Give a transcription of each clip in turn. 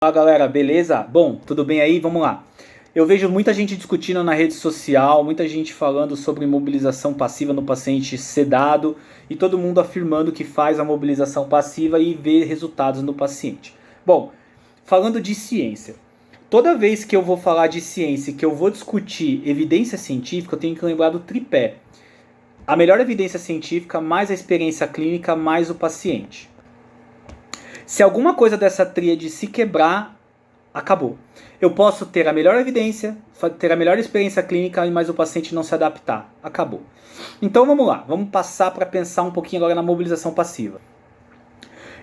Fala galera, beleza? Bom, tudo bem aí? Vamos lá. Eu vejo muita gente discutindo na rede social, muita gente falando sobre mobilização passiva no paciente sedado e todo mundo afirmando que faz a mobilização passiva e vê resultados no paciente. Bom, falando de ciência, toda vez que eu vou falar de ciência e que eu vou discutir evidência científica, eu tenho que lembrar do tripé. A melhor evidência científica, mais a experiência clínica, mais o paciente. Se alguma coisa dessa tríade se quebrar, acabou. Eu posso ter a melhor evidência, ter a melhor experiência clínica, mas o paciente não se adaptar. Acabou. Então vamos lá, vamos passar para pensar um pouquinho agora na mobilização passiva.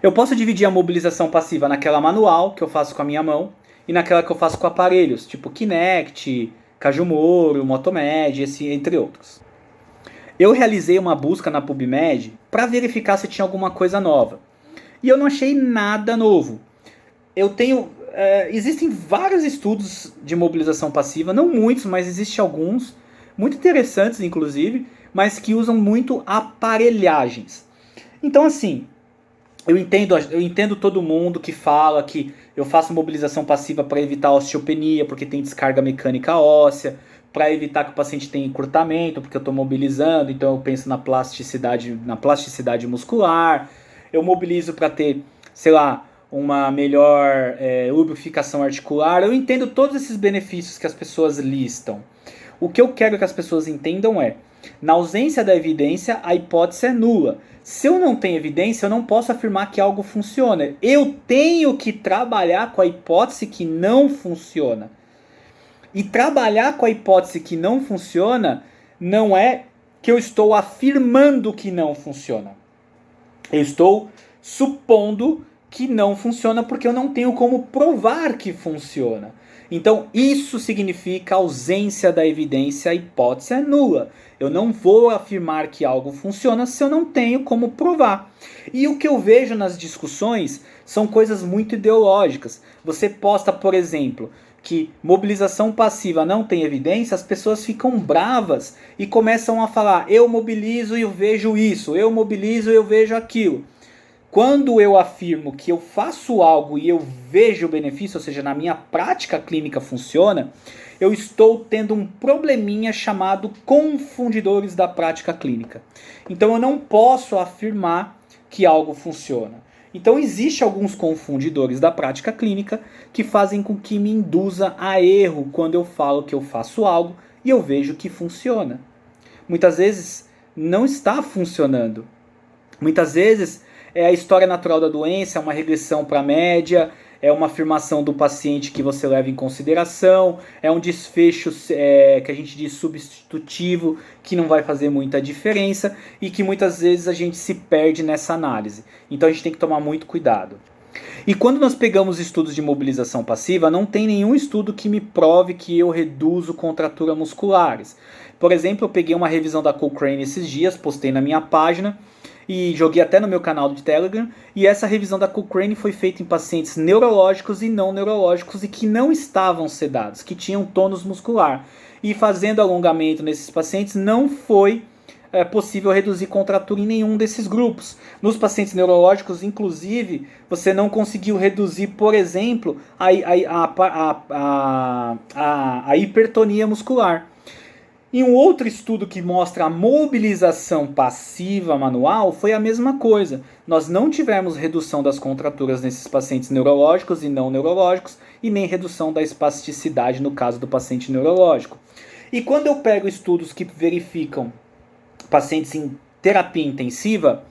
Eu posso dividir a mobilização passiva naquela manual, que eu faço com a minha mão, e naquela que eu faço com aparelhos, tipo Kinect, Cajumoro, Motomed, entre outros. Eu realizei uma busca na PubMed para verificar se tinha alguma coisa nova. E eu não achei nada novo. Existem vários estudos de mobilização passiva, não muitos, mas existem alguns, muito interessantes inclusive, mas que usam muito aparelhagens. Então assim, eu entendo todo mundo que fala que eu faço mobilização passiva para evitar osteopenia, porque tem descarga mecânica óssea, para evitar que o paciente tenha encurtamento, porque eu estou mobilizando, então eu penso na plasticidade muscular. Eu mobilizo para ter, sei lá, uma melhor lubrificação articular. Eu entendo todos esses benefícios que as pessoas listam. O que eu quero que as pessoas entendam é, na ausência da evidência, a hipótese é nula. Se eu não tenho evidência, eu não posso afirmar que algo funciona. Eu tenho que trabalhar com a hipótese que não funciona. E trabalhar com a hipótese que não funciona não é que eu estou afirmando que não funciona. Eu estou supondo que não funciona porque eu não tenho como provar que funciona. Então isso significa ausência da evidência, a hipótese é nula. Eu não vou afirmar que algo funciona se eu não tenho como provar. E o que eu vejo nas discussões são coisas muito ideológicas. Você posta, por exemplo, que mobilização passiva não tem evidência, as pessoas ficam bravas e começam a falar: eu mobilizo e eu vejo isso, eu mobilizo e eu vejo aquilo. Quando eu afirmo que eu faço algo e eu vejo o benefício, ou seja, na minha prática clínica funciona, eu estou tendo um probleminha chamado confundidores da prática clínica. Então eu não posso afirmar que algo funciona. Então existem alguns confundidores da prática clínica que fazem com que me induza a erro quando eu falo que eu faço algo e eu vejo que funciona. Muitas vezes não está funcionando. Muitas vezes é a história natural da doença, é uma regressão para a média, é uma afirmação do paciente que você leva em consideração, é um desfecho que a gente diz substitutivo, que não vai fazer muita diferença e que muitas vezes a gente se perde nessa análise. Então a gente tem que tomar muito cuidado. E quando nós pegamos estudos de mobilização passiva, não tem nenhum estudo que me prove que eu reduzo contraturas musculares. Por exemplo, eu peguei uma revisão da Cochrane esses dias, postei na minha página, e joguei até no meu canal de Telegram, e essa revisão da Cochrane foi feita em pacientes neurológicos e não neurológicos e que não estavam sedados, que tinham tônus muscular. E fazendo alongamento nesses pacientes não foi possível reduzir contratura em nenhum desses grupos. Nos pacientes neurológicos, inclusive, você não conseguiu reduzir, por exemplo, a hipertonia muscular. E um outro estudo que mostra a mobilização passiva manual foi a mesma coisa. Nós não tivemos redução das contraturas nesses pacientes neurológicos e não neurológicos, e nem redução da espasticidade no caso do paciente neurológico. E quando eu pego estudos que verificam pacientes em terapia intensiva,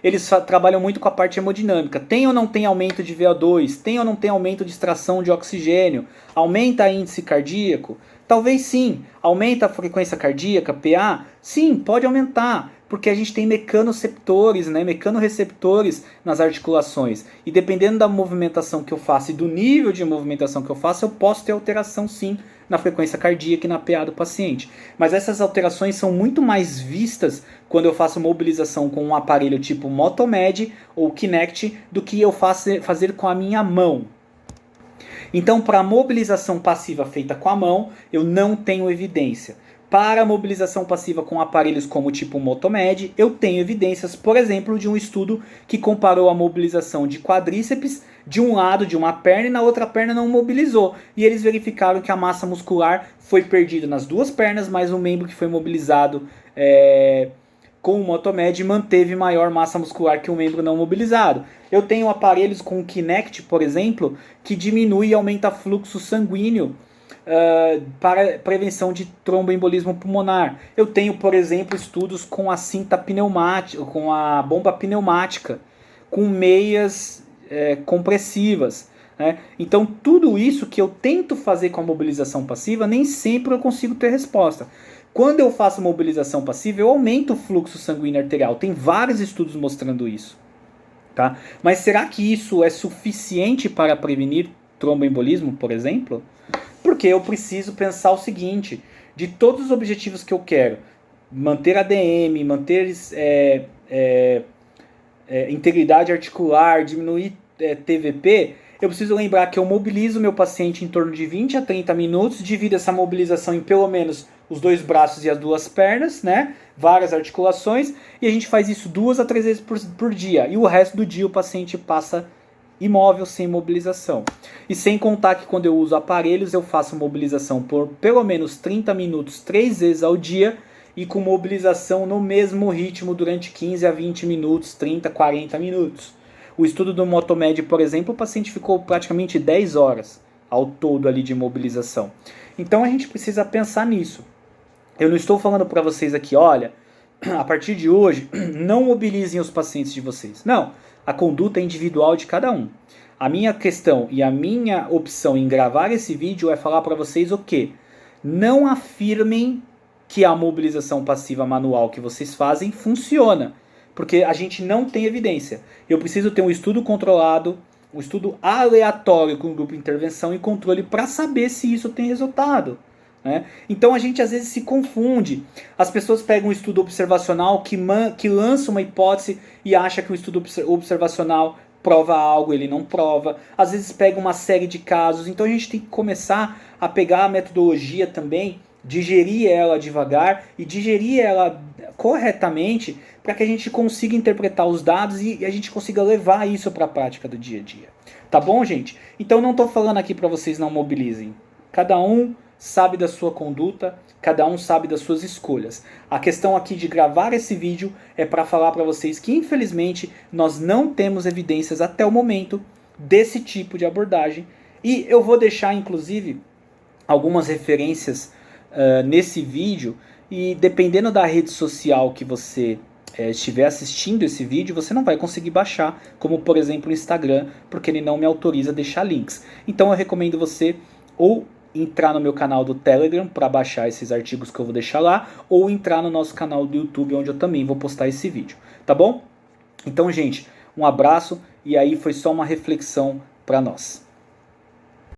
eles trabalham muito com a parte hemodinâmica. Tem ou não tem aumento de VO2? Tem ou não tem aumento de extração de oxigênio? Aumenta o índice cardíaco? Talvez sim. Aumenta a frequência cardíaca, PA? Sim, pode aumentar, porque a gente tem mecanoseptores, mecanorreceptores nas articulações. E dependendo da movimentação que eu faço e do nível de movimentação que eu faço, eu posso ter alteração sim na frequência cardíaca e na PA do paciente. Mas essas alterações são muito mais vistas quando eu faço mobilização com um aparelho tipo Motomed ou Kinect do que eu fazer com a minha mão. Então, para a mobilização passiva feita com a mão, eu não tenho evidência. Para a mobilização passiva com aparelhos como o tipo Motomed, eu tenho evidências, por exemplo, de um estudo que comparou a mobilização de quadríceps de um lado de uma perna e na outra perna não mobilizou. E eles verificaram que a massa muscular foi perdida nas duas pernas, mas o membro que foi mobilizado com o Motomed manteve maior massa muscular que o membro não mobilizado. Eu tenho aparelhos com o Kinect, por exemplo, que diminui e aumenta fluxo sanguíneo para prevenção de tromboembolismo pulmonar. Eu tenho, por exemplo, estudos com a cinta pneumática, com a bomba pneumática, com meias compressivas. Né? Então, tudo isso que eu tento fazer com a mobilização passiva, nem sempre eu consigo ter resposta. Quando eu faço mobilização passiva, eu aumento o fluxo sanguíneo arterial. Tem vários estudos mostrando isso. Tá? Mas será que isso é suficiente para prevenir tromboembolismo, por exemplo? Porque eu preciso pensar o seguinte, de todos os objetivos que eu quero, manter ADM, manter integridade articular, diminuir TVP, eu preciso lembrar que eu mobilizo meu paciente em torno de 20 a 30 minutos, divido essa mobilização em pelo menos os dois braços e as duas pernas, né? Várias articulações, e a gente faz isso 2 a 3 vezes por dia, e o resto do dia o paciente passa imóvel sem mobilização. E sem contar que quando eu uso aparelhos eu faço mobilização por pelo menos 30 minutos 3 vezes ao dia e com mobilização no mesmo ritmo durante 15 a 20 minutos, 30, 40 minutos. O estudo do Motomed, por exemplo, o paciente ficou praticamente 10 horas ao todo ali de mobilização. Então a gente precisa pensar nisso. Eu não estou falando para vocês aqui, olha, a partir de hoje, não mobilizem os pacientes de vocês. Não, a conduta é individual de cada um. A minha questão e a minha opção em gravar esse vídeo é falar para vocês o quê? Não afirmem que a mobilização passiva manual que vocês fazem funciona, porque a gente não tem evidência. Eu preciso ter um estudo controlado, um estudo aleatório com grupo de intervenção e controle para saber se isso tem resultado. Né? Então a gente às vezes se confunde. As pessoas pegam um estudo observacional que lança uma hipótese e acha que o estudo observacional prova algo, ele não prova. Às vezes pega uma série de casos. Então a gente tem que começar a pegar a metodologia também, digerir ela devagar e digerir ela corretamente para que a gente consiga interpretar os dados e a gente consiga levar isso para a prática do dia a dia. Tá bom, gente? Então não estou falando aqui para vocês não mobilizem. Cada um sabe da sua conduta, cada um sabe das suas escolhas. A questão aqui de gravar esse vídeo é para falar para vocês que infelizmente nós não temos evidências até o momento desse tipo de abordagem e eu vou deixar inclusive algumas referências nesse vídeo e dependendo da rede social que você estiver assistindo esse vídeo, você não vai conseguir baixar, como por exemplo o Instagram, porque ele não me autoriza a deixar links. Então eu recomendo você ou entrar no meu canal do Telegram para baixar esses artigos que eu vou deixar lá, ou entrar no nosso canal do YouTube, onde eu também vou postar esse vídeo, tá bom? Então, gente, um abraço, e aí foi só uma reflexão para nós.